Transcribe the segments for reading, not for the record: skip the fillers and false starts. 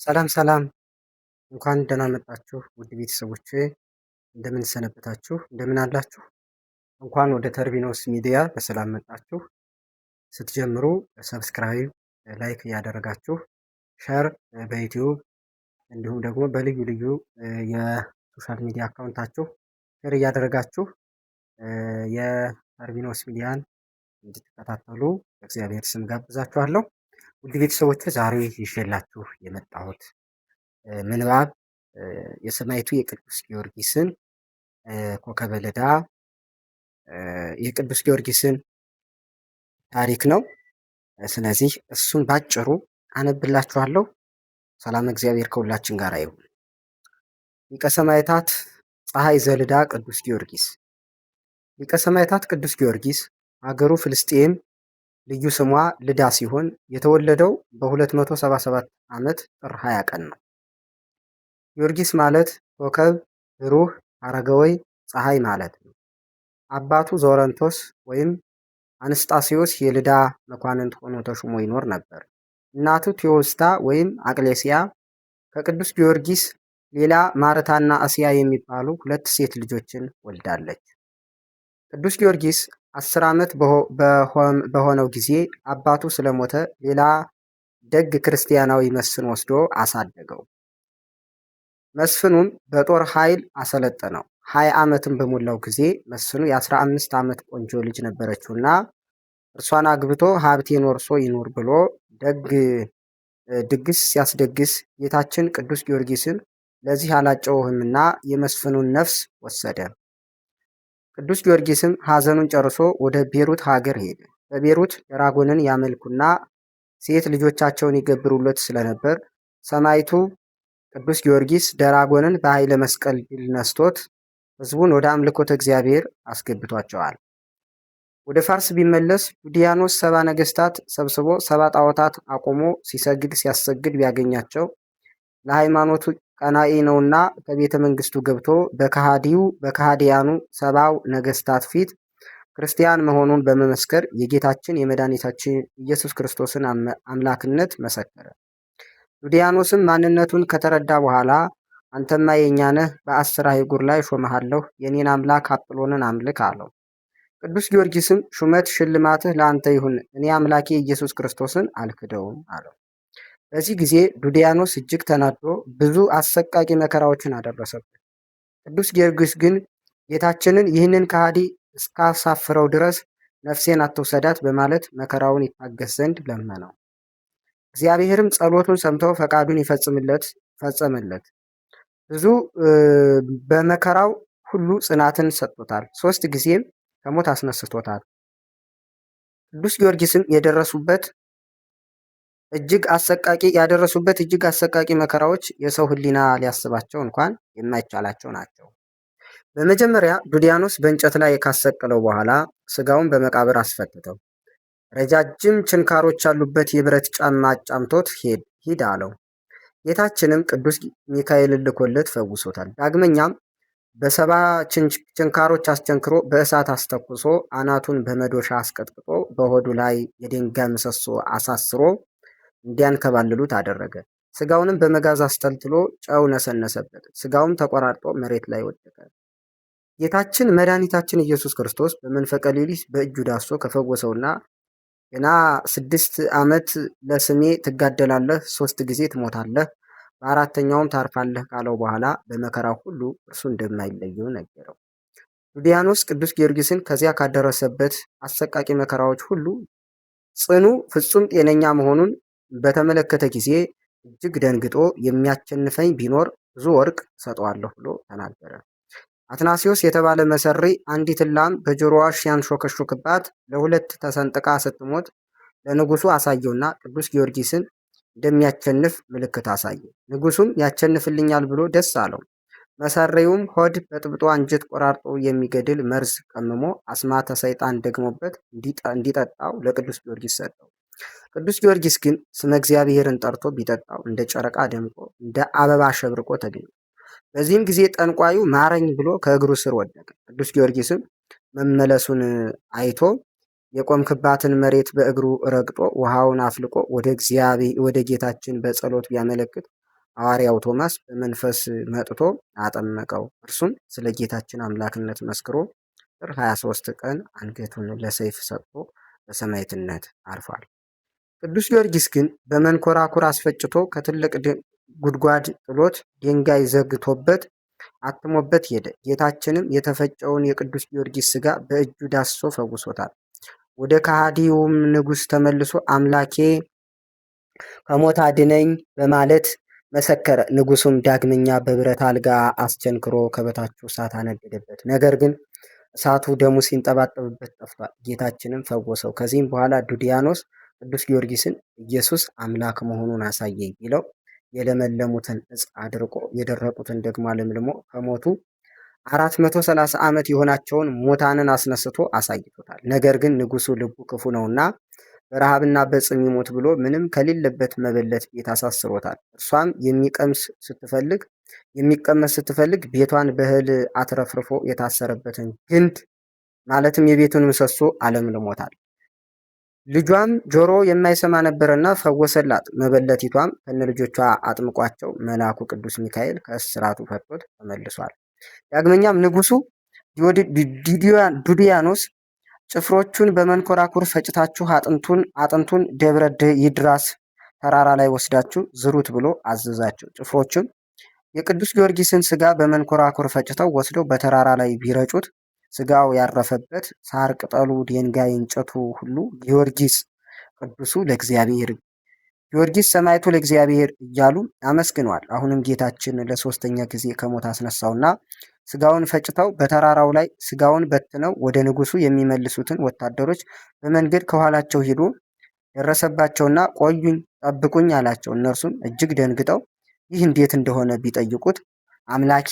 ሰላም ሰላም እንኳን ደህና መጣችሁ ውድ ቤተሰቦቼ፣ እንደምን ሰነበታችሁ? እንደምን አላችሁ? እንኳን ወደ ተርቢኖስ ሚዲያ በሰላም መጣችሁ። ስትጀምሩ ሰብስክራይብ፣ ላይክ እያደረጋችሁ ሸር በዩቲዩብ እንዲሁም ደግሞ በልዩ ልዩ የሶሻል ሚዲያ አካውንታችሁ ሸር እያደረጋችሁ የተርቢኖስ ሚዲያን እንድትከታተሉ በእግዚአብሔር ስም ጋብዛችኋለሁ። ውድ ቤተሰቦቼ ዛሬ ይዤላችሁ የመጣሁት ምንባብ የሰማዕቱ የቅዱስ ጊዮርጊስን ኮከበ ልዳ የቅዱስ ጊዮርጊስን ታሪክ ነው። ስለዚህ እሱን ባጭሩ አነብላችኋለሁ። ሰላም እግዚአብሔር ከሁላችን ጋር ይሁን። ሊቀ ሰማዕታት ፀሐይ ዘልዳ ቅዱስ ጊዮርጊስ። ሊቀ ሰማዕታት ቅዱስ ጊዮርጊስ ሀገሩ ፍልስጤም ልዩ ስሟ ልዳ ሲሆን የተወለደው በ277 ዓመት ጥር 20 ቀን ነው። ጊዮርጊስ ማለት ኮከብ፣ ብሩህ፣ አረጋዊ፣ ፀሐይ ማለት ነው። አባቱ ዞረንቶስ ወይም አንስጣሲዮስ የልዳ መኳንንት ሆኖ ተሹሞ ይኖር ነበር። እናቱ ቴዎስታ ወይም አቅሌስያ ከቅዱስ ጊዮርጊስ ሌላ ማርታና እስያ የሚባሉ ሁለት ሴት ልጆችን ወልዳለች። ቅዱስ ጊዮርጊስ 10 ዓመት በሆነው ጊዜ አባቱ ስለሞተ ሌላ ደግ ክርስቲያናዊ መስፍን ወስዶ አሳደገው። መስፍኑም በጦር ኃይል አሰለጠነው። 20 ዓመትን በሞላው ጊዜ መስፍኑ የ15 ዓመት ቆንጆ ልጅ ነበረችውና እርሷን አግብቶ ሀብቴን ወርሶ ይኑር ብሎ ድግስ ሲያስደግስ ጌታችን ቅዱስ ጊዮርጊስን ለዚህ አላጨውህምና የመስፍኑን ነፍስ ወሰደ። ቅዱስ ጊዮርጊስም ሐዘኑን ጨርሶ ወደ ቤሩት ሀገር ሄደ። በቤሩት ደራጎንን ያመልኩና ሴት ልጆቻቸውን ይገብሩለት ስለነበር ሰማዕቱ ቅዱስ ጊዮርጊስ ደራጎንን በኃይለ መስቀል ድል ነስቶት ሕዝቡን ወደ አምልኮተ እግዚአብሔር አስገብቷቸዋል። ወደ ፋርስ ቢመለስ ዱዲያኖስ 70 ነገስታት ሰብስቦ 70 ጣዖታት አቆሞ ሲሰግድ ሲያሰግድ ቢያገኛቸው ለሃይማኖቱ ቀናኢ ነውና ከቤተ መንግስቱ ገብቶ በከሃዲያኑ 70 ነገስታት ፊት ክርስቲያን መሆኑን በመመስከር የጌታችን የመድኃኒታችን ኢየሱስ ክርስቶስን አምላክነት መሰከረ። ዱዲያኖስም ማንነቱን ከተረዳ በኋላ አንተማ የእኛ ነህ፣ በ10 አህጉር ላይ ሾመሃለሁ፣ የኔን አምላክ አጵሎንን አምልክ አለው። ቅዱስ ጊዮርጊስም ሹመት ሽልማትህ ለአንተ ይሁን፣ እኔ አምላኬ ኢየሱስ ክርስቶስን አልክደውም አለው። በዚህ ጊዜ ዱዲያኖስ እጅግ ተናዶ ብዙ አሰቃቂ መከራዎችን አደረሰበት። ቅዱስ ጊዮርጊስ ግን ጌታችንን ይህንን ከሃዲ እስካሳፍረው ድረስ ነፍሴን አትውሰዳት በማለት መከራውን ይታገስ ዘንድ ለመነው። እግዚአብሔርም ጸሎቱን ሰምቶ ፈቃዱን ፈጸመለት። ብዙ በመከራው ሁሉ ጽናትን ሰጥቶታል። 3 ጊዜም ከሞት አስነስቶታል። ቅዱስ ጊዮርጊስም ያደረሱበት እጅግ አሰቃቂ መከራዎች የሰው ሕሊና ሊያስባቸው እንኳን የማይቻላቸው ናቸው። በመጀመሪያ ዱዲያኖስ በእንጨት ላይ ካሰቀለው በኋላ ስጋውን በመቃብር አስፈተተው። ረጃጅም ችንካሮች ያሉበት የብረት ጫማ አጫምቶት ሂድ አለው። ጌታችንም ቅዱስ ሚካኤልን ልኮለት ፈውሶታል። ዳግመኛም በ70 ችንካሮች አስቸንክሮ በእሳት አስተኩሶ አናቱን በመዶሻ አስቀጥቅጦ በሆዱ ላይ የድንጋይ ምሰሶ አሳስሮ እንዲያንከባልሉት አደረገ። ስጋውንም በመጋዝ አስተልትሎ ጨው ነሰነሰበት። ስጋውም ተቆራርጦ መሬት ላይ ወደቀ። ጌታችን መድኃኒታችን ኢየሱስ ክርስቶስ በመንፈቀ ሌሊት በእጁ ዳሶ ከፈወሰውና ገና 6 ዓመት ለስሜ ትጋደላለህ፣ 3 ጊዜ ትሞታለህ፣ በአራተኛውም ታርፋለህ ካለው በኋላ በመከራው ሁሉ እርሱ እንደማይለየው ነገረው። ዱዲያኖስ ቅዱስ ጊዮርጊስን ከዚያ ካደረሰበት አሰቃቂ መከራዎች ሁሉ ጽኑ ፍጹም ጤነኛ መሆኑን በተመለከተ ጊዜ እጅግ ደንግጦ የሚያቸንፈኝ ቢኖር ብዙ ወርቅ ሰጠዋለሁ ብሎ ተናገረ። አትናሲዮስ የተባለ መሰሪ አንዲት ላም በጆሮዋ ሲያንሾከሾክባት ለ2 ተሰንጥቃ ስትሞት ለንጉሱ አሳየውና ቅዱስ ጊዮርጊስን እንደሚያቸንፍ ምልክት አሳየ። ንጉሱም ያቸንፍልኛል ብሎ ደስ አለው። መሰሪውም ሆድ በጥብጦ አንጀት ቆራርጦ የሚገድል መርዝ ቀምሞ አስማተ ሰይጣን ደግሞበት እንዲጠጣው ለቅዱስ ጊዮርጊስ ሰጠው። ቅዱስ ጊዮርጊስ ግን ስመ እግዚአብሔርን ጠርቶ ቢጠጣው እንደ ጨረቃ ደምቆ እንደ አበባ ሸብርቆ ተገኘ። በዚህም ጊዜ ጠንቋዩ ማረኝ ብሎ ከእግሩ ስር ወደቀ። ቅዱስ ጊዮርጊስም መመለሱን አይቶ የቆምክባትን መሬት በእግሩ ረግጦ ውሃውን አፍልቆ ወደ ጌታችን በጸሎት ቢያመለክት ሐዋርያው ቶማስ በመንፈስ መጥቶ አጠመቀው። እርሱም ስለ ጌታችን አምላክነት መስክሮ ጥር 23 ቀን አንገቱን ለሰይፍ ሰጥቶ በሰማዕትነት አርፏል። ቅዱስ ጊዮርጊስ ግን በመንኮራኩር አስፈጭቶ ከትልቅ ጉድጓድ ጥሎት ድንጋይ ዘግቶበት አትሞበት ሄደ። ጌታችንም የተፈጨውን የቅዱስ ጊዮርጊስ ሥጋ በእጁ ዳስሶ ፈውሶታል። ወደ ከሃዲውም ንጉሥ ተመልሶ አምላኬ ከሞት አድነኝ በማለት መሰከረ። ንጉሱም ዳግመኛ በብረት አልጋ አስቸንክሮ ከበታቹ እሳት አነደደበት። ነገር ግን እሳቱ ደሙ ሲንጠባጠብበት ጠፍቷል። ጌታችንም ፈወሰው። ከዚህም በኋላ ዱዲያኖስ ቅዱስ ጊዮርጊስን ኢየሱስ አምላክ መሆኑን አሳየኝ ቢለው የለመለሙትን ዕፅ አድርቆ የደረቁትን ደግሞ አለምልሞ ከሞቱ 430 ዓመት የሆናቸውን ሙታንን አስነስቶ አሳይቶታል። ነገር ግን ንጉሱ ልቡ ክፉ ነውና በረሃብና በጽም ይሞት ብሎ ምንም ከሌለበት መበለት ቤት አሳስሮታል። እርሷም የሚቀመስ ስትፈልግ ቤቷን በእህል አትረፍርፎ የታሰረበትን ግንድ ማለትም የቤቱን ምሰሶ አለምልሞታል። ልጇም ጆሮ የማይሰማ ነበረና ፈወሰላት። መበለቲቷም ከነልጆቿ አጥምቋቸው መልአኩ ቅዱስ ሚካኤል ከእስራቱ ፈቶት ተመልሷል። ዳግመኛም ንጉሱ ዱዲያኖስ ጭፍሮቹን በመንኮራኩር ፈጭታችሁ አጥንቱን ደብረ ይድራስ ተራራ ላይ ወስዳችሁ ዝሩት ብሎ አዘዛቸው። ጭፍሮቹም የቅዱስ ጊዮርጊስን ሥጋ በመንኮራኩር ፈጭተው ወስደው በተራራ ላይ ቢረጩት ሥጋው ያረፈበት ሳር ቅጠሉ፣ ድንጋይ፣ እንጨቱ ሁሉ ጊዮርጊስ ቅዱሱ ለእግዚአብሔር፣ ጊዮርጊስ ሰማዕቱ ለእግዚአብሔር እያሉ አመስግነዋል። አሁንም ጌታችን ለሶስተኛ ጊዜ ከሞት አስነሳውና ሥጋውን ፈጭተው በተራራው ላይ ሥጋውን በትነው ወደ ንጉሱ የሚመልሱትን ወታደሮች በመንገድ ከኋላቸው ሄዶ ደረሰባቸውና ቆዩኝ፣ ጠብቁኝ አላቸው። እነርሱም እጅግ ደንግጠው ይህ እንዴት እንደሆነ ቢጠይቁት አምላኬ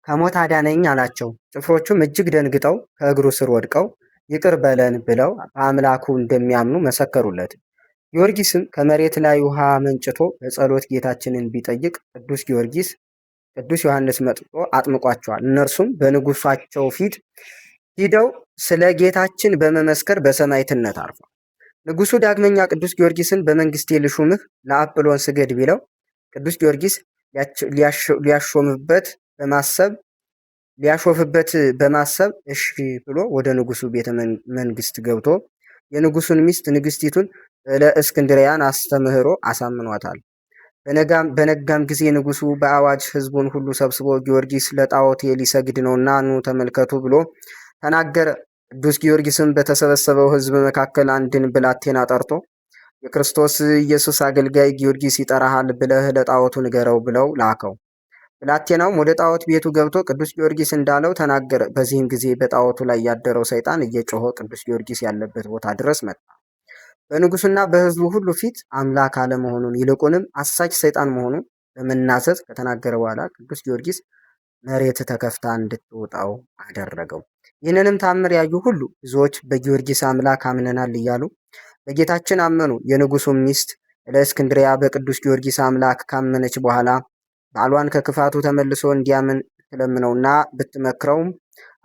ከሞት አዳነኝ አላቸው። ጭፍሮቹም እጅግ ደንግጠው ከእግሩ ስር ወድቀው ይቅር በለን ብለው በአምላኩ እንደሚያምኑ መሰከሩለት። ጊዮርጊስም ከመሬት ላይ ውሃ መንጭቶ በጸሎት ጌታችንን ቢጠይቅ ቅዱስ ዮሐንስ መጥቶ አጥምቋቸዋል። እነርሱም በንጉሳቸው ፊት ሂደው ስለ ጌታችን በመመስከር በሰማዕትነት አርፏል። ንጉሱ ዳግመኛ ቅዱስ ጊዮርጊስን በመንግስቴ ልሹምህ ለአጵሎን ስገድ ቢለው ቅዱስ ጊዮርጊስ ሊያሾፍበት በማሰብ እሺ ብሎ ወደ ንጉሱ ቤተ መንግስት ገብቶ የንጉሱን ሚስት ንግስቲቱን ለእስክንድሪያን አስተምህሮ አሳምኗታል። በነጋም ጊዜ ንጉሱ በአዋጅ ህዝቡን ሁሉ ሰብስቦ ጊዮርጊስ ለጣዖቴ ሊሰግድ ነውና ኑ ተመልከቱ ብሎ ተናገረ። ቅዱስ ጊዮርጊስም በተሰበሰበው ህዝብ መካከል አንድን ብላቴና ጠርቶ የክርስቶስ ኢየሱስ አገልጋይ ጊዮርጊስ ይጠራሃል ብለህ ለጣዖቱ ንገረው ብለው ላከው። ብላቴናውም ወደ ጣዖት ቤቱ ገብቶ ቅዱስ ጊዮርጊስ እንዳለው ተናገረ። በዚህም ጊዜ በጣዖቱ ላይ ያደረው ሰይጣን እየጮኸ ቅዱስ ጊዮርጊስ ያለበት ቦታ ድረስ መጣ። በንጉሱና በህዝቡ ሁሉ ፊት አምላክ አለመሆኑን ይልቁንም አሳች ሰይጣን መሆኑን በመናዘዝ ከተናገረ በኋላ ቅዱስ ጊዮርጊስ መሬት ተከፍታ እንድትወጣው አደረገው። ይህንንም ታምር ያዩ ሁሉ ብዙዎች በጊዮርጊስ አምላክ አምነናል እያሉ በጌታችን አመኑ። የንጉሱም ሚስት ለእስክንድሪያ በቅዱስ ጊዮርጊስ አምላክ ካመነች በኋላ ባሏን ከክፋቱ ተመልሶ እንዲያምን ብትለምነውና ብትመክረውም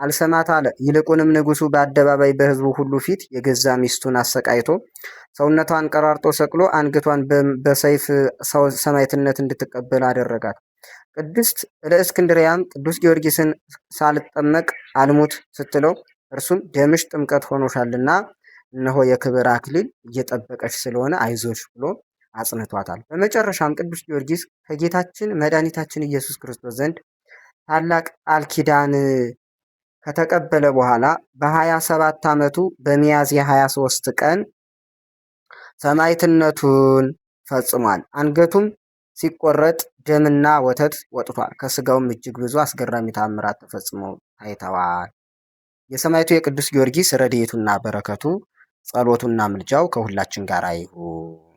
አልሰማት አለ። ይልቁንም ንጉሱ በአደባባይ በህዝቡ ሁሉ ፊት የገዛ ሚስቱን አሰቃይቶ ሰውነቷን ቀራርጦ ሰቅሎ አንገቷን በሰይፍ ሰማዕትነት እንድትቀበል አደረጋት። ቅድስት ለእስክንድሪያም ቅዱስ ጊዮርጊስን ሳልጠመቅ አልሙት ስትለው እርሱም ደምሽ ጥምቀት ሆኖሻልና እነሆ የክብር አክሊል እየጠበቀች ስለሆነ አይዞሽ ብሎ አጽንቷታል። በመጨረሻም ቅዱስ ጊዮርጊስ ከጌታችን መድኃኒታችን ኢየሱስ ክርስቶስ ዘንድ ታላቅ ቃል ኪዳን ከተቀበለ በኋላ በ27 ዓመቱ በሚያዝያ 23 ቀን ሰማዕትነቱን ፈጽሟል። አንገቱም ሲቆረጥ ደምና ወተት ወጥቷል። ከስጋውም እጅግ ብዙ አስገራሚ ተአምራት ተፈጽመው ታይተዋል። የሰማዕቱ የቅዱስ ጊዮርጊስ ረድኤቱና በረከቱ ጸሎቱና ምልጃው ከሁላችን ጋር ይሁን።